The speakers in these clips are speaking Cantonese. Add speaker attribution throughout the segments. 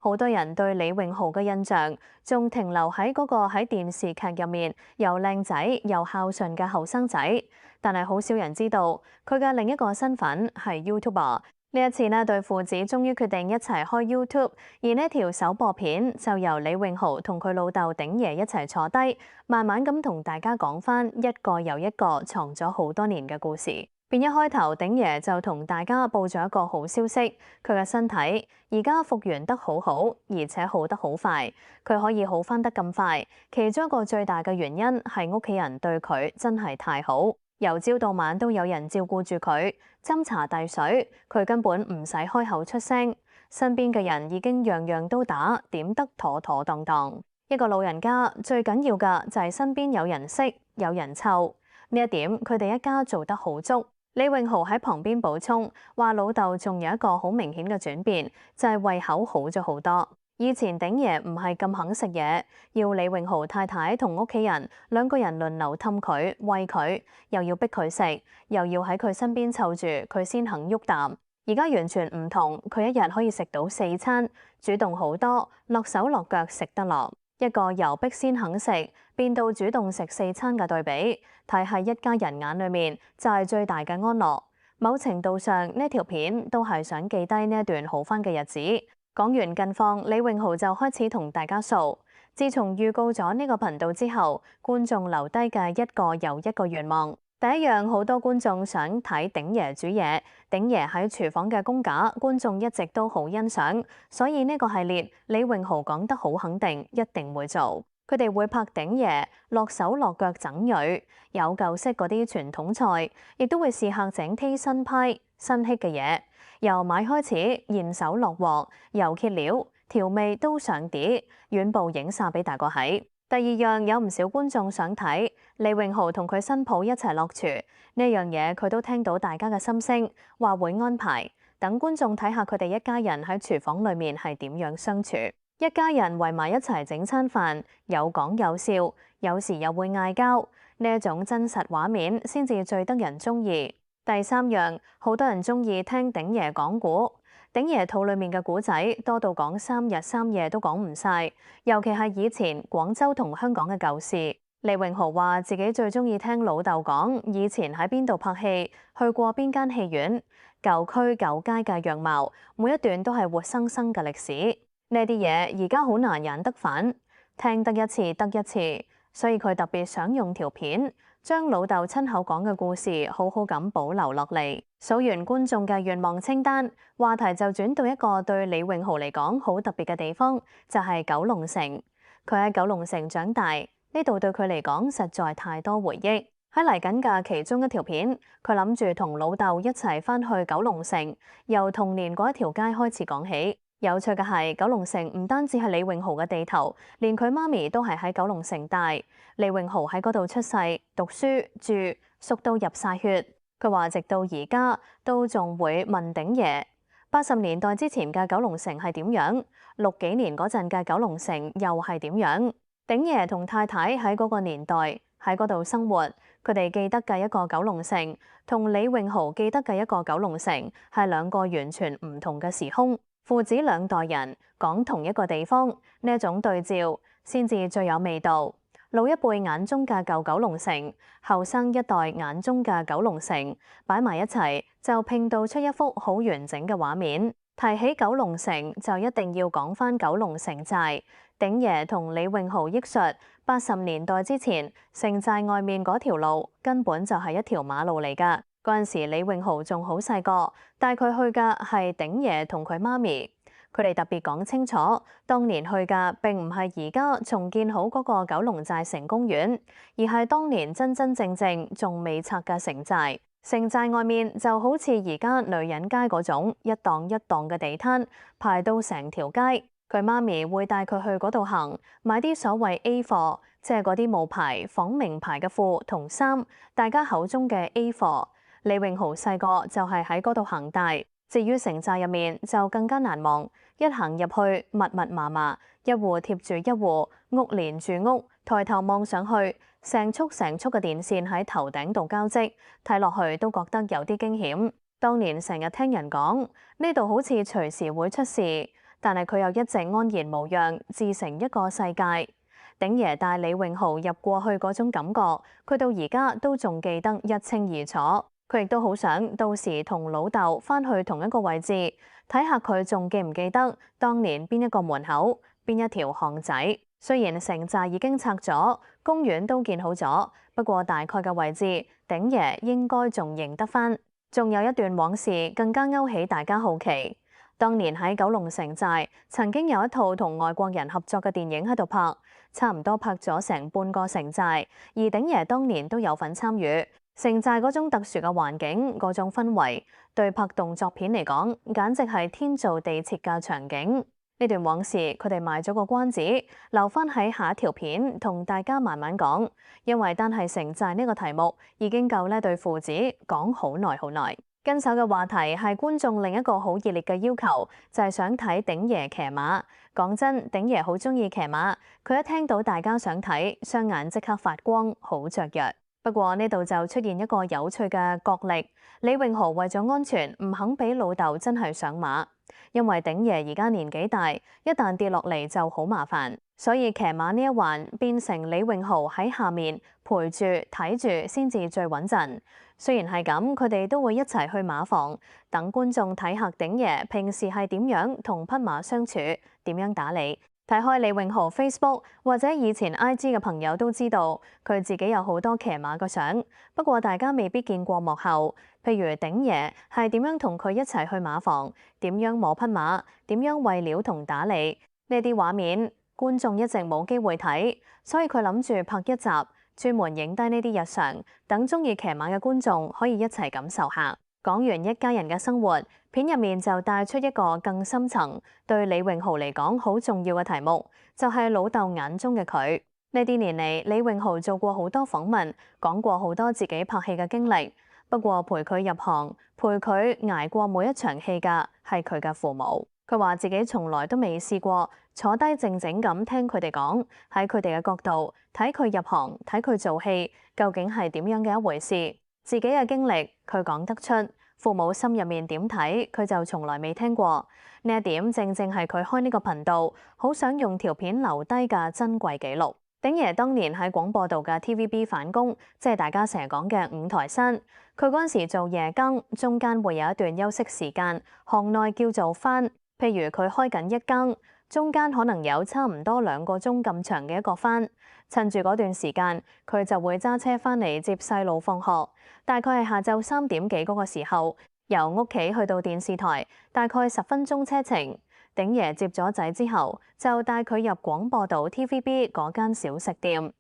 Speaker 1: 好多人對李榮豪嘅印象仲停留喺嗰個喺電視劇入面又靚仔又孝順嘅後生仔，但係好少人知道佢嘅另一個身份係 YouTuber。呢一次呢對父子終於決定一齊開 YouTube， 而呢條首播片就由李榮豪同佢老豆鼎爺一齊坐低，慢慢咁同大家講返一個又一個藏咗好多年嘅故事。片一開頭，鼎爺就同大家報咗一個好消息，佢嘅身體而家復原得好好，而且好得好快。佢可以好返得咁快，其中一個最大嘅原因係屋企人對佢真係太好，由朝到晚都有人照顧住佢，斟茶遞水，佢根本唔使開口出聲。身邊嘅人已經樣樣都打，點得妥妥當當。一個老人家最緊要嘅就係身邊有人識，有人湊，呢一點佢哋一家做得好足。李榮豪喺旁邊補充話：老豆仲有一個好明顯嘅轉變，就係胃口好咗好多。以前鼎爺唔係咁肯食嘢，要李榮豪太太同屋企人兩個人輪流氹佢、餵佢，又要逼佢食，又要喺佢身邊湊住佢先肯喐啖。而家完全唔同，佢一日可以食到4餐，主動好多，落手落腳食得落。一個由逼先肯食變到主動食4餐嘅對比，睇喺一家人眼裏面就係最大嘅安樂。某程度上呢條片都係想記低呢一段好返嘅日子。講完近況，李榮豪就開始同大家數。自從預告咗呢個頻道之後，觀眾留低嘅一個又一個願望。第一樣，好多觀眾想睇鼎爺煮嘢，鼎爺喺廚房嘅功架，觀眾一直都好欣賞，所以呢個系列李榮豪講得好肯定，一定會做。佢哋會拍鼎爺落手落腳整餾，有舊式嗰啲傳統菜，亦都會試下整啲新派新興嘅嘢，由買開始，現手落鑊，由揭料調味都上碟，遠部影晒俾大個睇。第二樣，有唔少觀眾想睇李榮豪同佢新抱一齊落廚，呢樣嘢佢都聽到大家嘅心聲，話會安排，等觀眾睇下佢哋一家人喺廚房裏面係點樣相處。一家人圍埋一齊整餐飯，有講有笑，有時又會嗌交，呢一種真實畫面先至最得人中意。第三樣，好多人中意聽鼎爺講古。鼎爺肚裏面嘅古仔多到講3日3夜都講唔晒，尤其係以前廣州同香港嘅舊事。李榮豪話自己最中意聽老豆講以前喺邊度拍戲，去過邊間戲院，舊區舊街嘅樣貌，每一段都係活生生嘅歷史。呢啲嘢而家好難引得返，聽得一次得一次，所以佢特別想用條片將老豆親口講嘅故事好好咁保留落嚟。數完觀眾嘅願望清單，話題就轉到一個對李榮豪嚟講好特別嘅地方，就係九龍城。佢喺九龍城長大，呢度對佢嚟講實在太多回憶。喺嚟緊嘅其中一條片，佢諗住同老豆一齊返去九龍城，由童年嗰一條街開始講起。有趣嘅係，九龍城唔單止係李榮豪嘅地頭，連佢媽咪都係喺九龍城大。李榮豪喺嗰度出世、讀書、住，熟到入晒血。佢話直到而家都仲會問鼎爺，80年代之前嘅九龍城係點樣？60幾年嗰陣嘅九龍城又係點樣？鼎爺同太太喺嗰個年代喺嗰度生活，佢哋記得嘅一個九龍城，同李榮豪記得嘅一個九龍城係兩個完全唔同嘅時空。父子兩代人講同一個地方，呢一種對照先至最有味道。老一輩眼中嘅舊九龍城，後生一代眼中嘅九龍城，擺埋一齊就拼到出一幅好完整嘅畫面。提起九龍城，就一定要講返九龍城寨。鼎爺同李榮豪憶述，80年代之前，城寨外面嗰條路根本就係一條馬路嚟㗎。嗰陣時，李榮豪仲好細個，帶佢去嘅係鼎爺同佢媽咪。佢哋特別講清楚，當年去嘅並唔係而家重建好嗰個九龍寨城公園，而係當年真真正正仲未拆嘅城寨。城寨外面就好似而家女人街嗰種一檔一檔嘅地攤，排到成條街。佢媽咪會帶佢去嗰度行，買啲所謂 A 貨，即係嗰啲冒牌仿名牌嘅褲同衫，大家口中嘅 A 貨。李榮豪細個就係喺嗰度行大。至於城寨入面就更加難忘，一行入去密密麻麻，一戶貼住一戶，屋連住屋，抬頭望上去，成束嘅電線喺頭頂度交織，睇落去都覺得有啲驚險。當年成日聽人講呢度好似隨時會出事，但係佢又一直安然無恙，自成一個世界。鼎爺帶李榮豪入過去嗰種感覺，佢到而家都仲記得一清二楚。佢亦都好想到時同老豆返去同一個位置，睇下佢仲記唔記得當年邊一個門口、邊一條巷仔。雖然城寨已經拆咗，公園都建好咗，不過大概嘅位置，鼎爺應該仲認得返。仲有一段往事更加勾起大家好奇。當年喺九龍城寨曾經有一套同外國人合作嘅電影喺度拍，差唔多拍咗成半個城寨，而鼎爺當年都有份參與。城寨嗰種特殊嘅環境、嗰種氛圍，對拍動作片嚟講，簡直係天造地設嘅場景。呢段往事，佢哋賣咗個關子，留返喺下一條片同大家慢慢講。因為單係城寨呢個題目已經夠呢對父子講好耐好耐。跟手嘅話題係觀眾另一個好熱烈嘅要求，就係想睇鼎爺騎馬。講真，鼎爺好鍾意騎馬，佢一聽到大家想睇，雙眼即刻發光，好雀躍。不過呢度就出現一個有趣嘅角力，李榮豪為咗安全唔肯俾老豆真係上馬，因為鼎爺而家年紀大，一旦跌落嚟就好麻煩，所以騎馬呢一環變成李榮豪喺下面陪住睇住先至最穩陣。雖然係咁，佢哋都會一齊去馬房，等觀眾睇下鼎爺平時係點樣同匹馬相處，點樣打理。睇開李榮豪 Facebook 或者以前 IG 嘅朋友都知道，佢自己有好多騎馬嘅相。不過大家未必見過幕後，譬如鼎爺係點樣同佢一齊去馬房，點樣摸匹馬，點樣餵料同打理呢啲畫面，觀眾一直冇機會睇，所以佢諗住拍一集，專門影低呢啲日常，等鍾意騎馬嘅觀眾可以一齊感受下。講完一家人嘅生活，片入面就帶出一個更深層對李榮豪嚟講好重要嘅題目，就係老豆眼中嘅佢。呢啲年嚟，李榮豪做過好多訪問，講過好多自己拍戲嘅經歷。不過陪佢入行、陪佢捱過每一場戲嘅係佢嘅父母。佢話自己從來都未試過坐低靜靜咁聽佢哋講，喺佢哋嘅角度睇佢入行、睇佢做戲，究竟係點樣嘅一回事。自己嘅經歷，佢講得出。父母心入面點睇，佢就從來未聽過。呢一點正正係佢開呢個頻道好想用條片留低嘅珍貴記錄。鼎爺當年喺廣播道嘅 TVB 返工，即係大家成日講嘅五台山。佢嗰陣時做夜更，中間會有一段休息時間，行內叫做番。譬如佢開緊一更，中間可能有差唔多2個鐘咁長嘅一個番。趁住嗰段時間，佢就會揸車返嚟接細路放學。大概係下晝3點幾嗰個時候，由屋企去到電視台，大概10分鐘車程。鼎爺接咗仔之後，就帶佢入廣播道 TVB 嗰間小食店。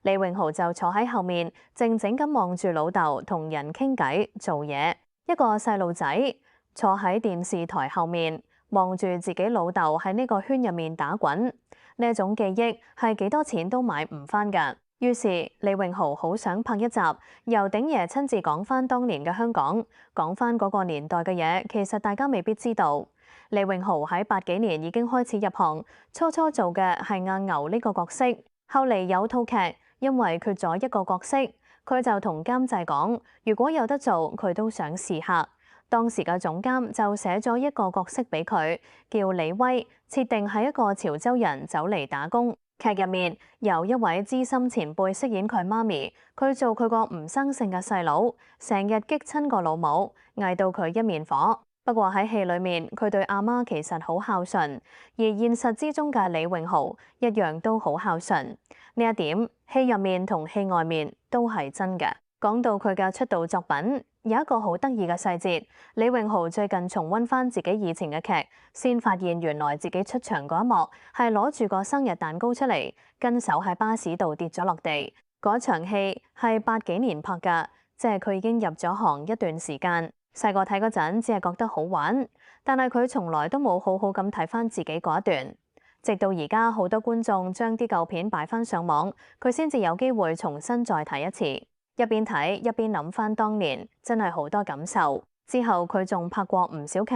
Speaker 1: 李榮豪就坐喺後面，靜靜咁望住老豆同人傾偈做嘢。一個細路仔坐喺電視台後面，望住自己老豆喺呢個圈入面打滾。呢種記憶係幾多錢都買唔返㗎。於是李榮豪好想拍一集，由鼎爺親自講返當年嘅香港，講返嗰個年代嘅嘢，其實大家未必知道。李榮豪喺80幾年已經開始入行，初初做嘅係阿牛呢個角色，後嚟有套劇，因為缺咗一個角色，佢就同監製講，如果有得做，佢都想試下。當時嘅總監就寫咗一個角色俾佢，叫李威，設定係一個潮州人走嚟打工。劇入面由一位資深前輩飾演佢媽咪，佢做佢個唔生性嘅細佬，成日激親個老母，嗌到佢一面火。不過喺戲裏面，佢對阿媽其實好孝順，而現實之中嘅李榮豪一樣都好孝順。呢一點戲入面同戲外面都係真嘅。講到佢嘅出道作品，有一個好得意嘅細節，李榮豪最近重溫返自己以前嘅劇，先發現原來自己出場嗰一幕係攞住個生日蛋糕出嚟，跟手喺巴士度跌咗落地。嗰場戲係80幾年拍㗎，即係佢已經入咗行一段時間。細個睇嗰陣只係覺得好玩，但係佢從來都冇好好咁睇返自己嗰一段。直到而家好多觀眾將啲舊片擺返上網，佢先至有機會重新再睇一次。一邊睇一邊諗返當年，真係好多感受。之後佢仲拍過唔少劇，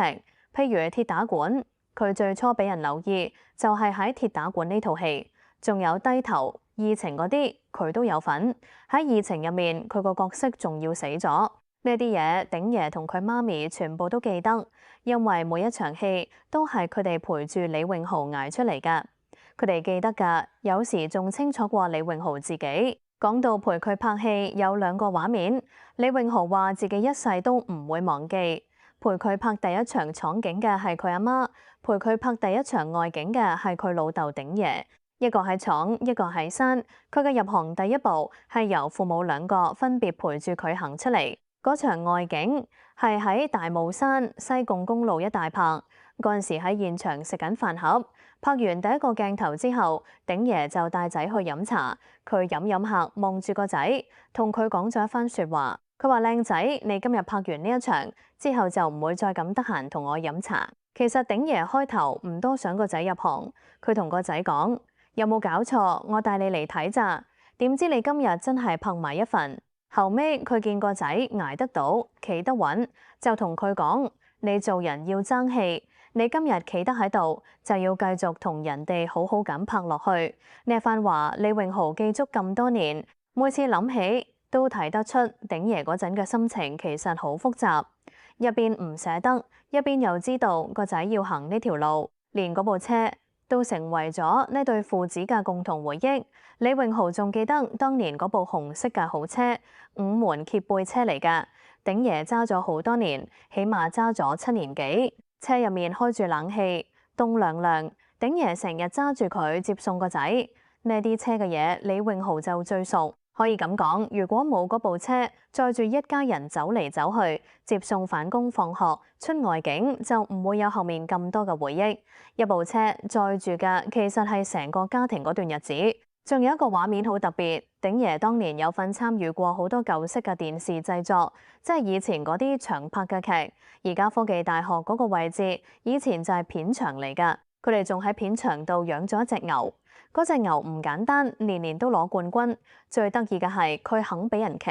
Speaker 1: 譬如《鐵打館》，佢最初俾人留意就係喺《鐵打館》呢套戲，仲有《低頭》、《異情》嗰啲，佢都有份。喺《異情》入面，佢個角色仲要死咗。呢啲嘢，鼎爺同佢媽咪全部都記得，因為每一場戲都係佢哋陪住李榮豪捱出嚟㗎。佢哋記得㗎，有時仲清楚過李榮豪自己。講到陪佢拍戲，有兩個畫面，李榮豪話自己一世都唔會忘記。陪佢拍第一場廠景嘅係佢阿媽，陪佢拍第一場外景嘅係佢老豆鼎爺。一個喺廠，一個喺山。佢嘅入行第一步係由父母兩個分別陪住佢行出嚟。嗰場外景係喺大帽山西貢公路一帶拍。嗰陣時喺現場食緊飯盒，拍完第一個鏡頭之後，鼎爺就帶仔去飲茶。佢飲飲下，望住個仔，同佢講咗一番説話。佢話：靚仔，你今日拍完呢一場之後就唔會再咁得閒同我飲茶。其實鼎爺開頭唔多想個仔入行，佢同個仔講：有冇搞錯？我帶你嚟睇咋？點知你今日真係拍埋一份。後尾佢見個仔捱得到，企得穩，就同佢講：你做人要爭氣，你今日企得喺度，就要繼續同人哋好好咁拍落去。呢一番話，李榮豪記足咁多年，每次諗起都睇得出鼎爺嗰陣嘅心情其實好複雜，一邊唔捨得，一邊又知道個仔要行呢條路，連嗰部車都成為咗呢對父子嘅共同回憶。李榮豪仲記得當年嗰部紅色嘅好車，5門揭背車嚟㗎，鼎爺揸咗好多年，起碼揸咗7年幾。車入面開住冷氣，凍涼涼。鼎爺成日揸住佢接送個仔。呢啲車嘅嘢，李榮豪就最熟。可以咁講，如果冇嗰部車載住一家人走嚟走去，接送返工放學出外景，就唔會有後面咁多嘅回憶。一部車載住嘅其實係成個家庭嗰段日子。仲有一個畫面好特別，鼎爺當年有份參與過好多舊式嘅電視製作，即係以前嗰啲長拍嘅劇。而家科技大學嗰個位置，以前就係片場嚟㗎。佢哋仲喺片場度養咗一隻牛，嗰隻牛唔簡單，年年都攞冠軍。最得意嘅係佢肯俾人騎，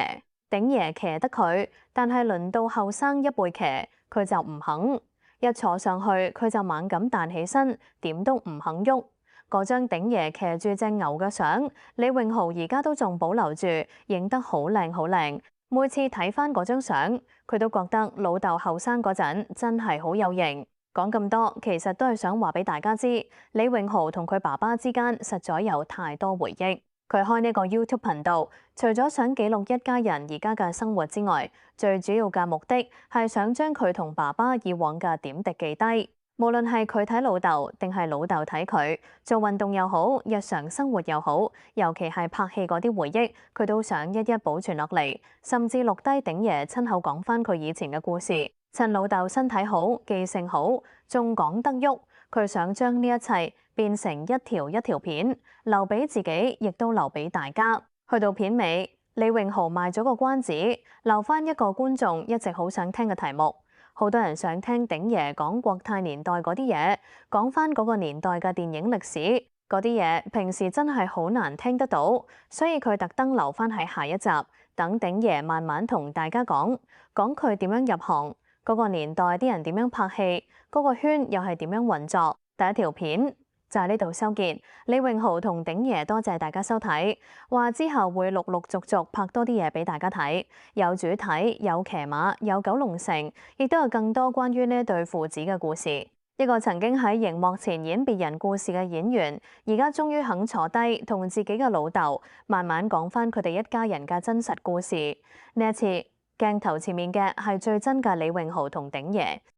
Speaker 1: 鼎爺騎得佢，但係輪到後生一輩騎，佢就唔肯。一坐上去，佢就猛咁彈起身，點都唔肯喐。嗰張鼎爺騎住隻牛嘅相，李榮豪而家都仲保留住，影得好靚好靚。每次睇翻嗰張相，佢都覺得老豆後生嗰陣真係好有型。講咁多，其實都係想話俾大家知，李榮豪同佢爸爸之間實在有太多回憶。佢開呢個 YouTube 頻道，除咗想記錄一家人而家嘅生活之外，最主要嘅目的係想將佢同爸爸以往嘅點滴記低。無論係佢睇老豆，定係老豆睇佢，做運動又好，日常生活又好，尤其係拍戲嗰啲回憶，佢都想一一保存落嚟，甚至錄低鼎爺親口講翻佢以前嘅故事。趁老豆身體好，記性好，仲講得喐，佢想將呢一切變成一條一條片，留俾自己，亦都留俾大家。去到片尾，李榮豪賣咗個關子，留翻一個觀眾一直好想聽嘅題目。好多人想聽鼎爺講國泰年代嗰啲嘢，講翻嗰個年代嘅電影歷史，嗰啲嘢平時真係好難聽得到，所以佢特登留翻喺下一集，等鼎爺慢慢同大家講佢點樣入行，嗰個年代啲人點樣拍戲，嗰個圈又係點樣運作。第一條片就喺呢度收結。李榮豪同鼎爺多謝大家收睇，話之後會陸陸續續拍多啲嘢俾大家睇，有主體，有騎馬，有九龍城，亦都有更多關於呢對父子嘅故事。一個曾經喺熒幕前演別人故事嘅演員，而家終於肯坐低同自己嘅老豆慢慢講翻佢哋一家人嘅真實故事。呢一次鏡頭前面嘅係最真嘅李榮豪同鼎爺。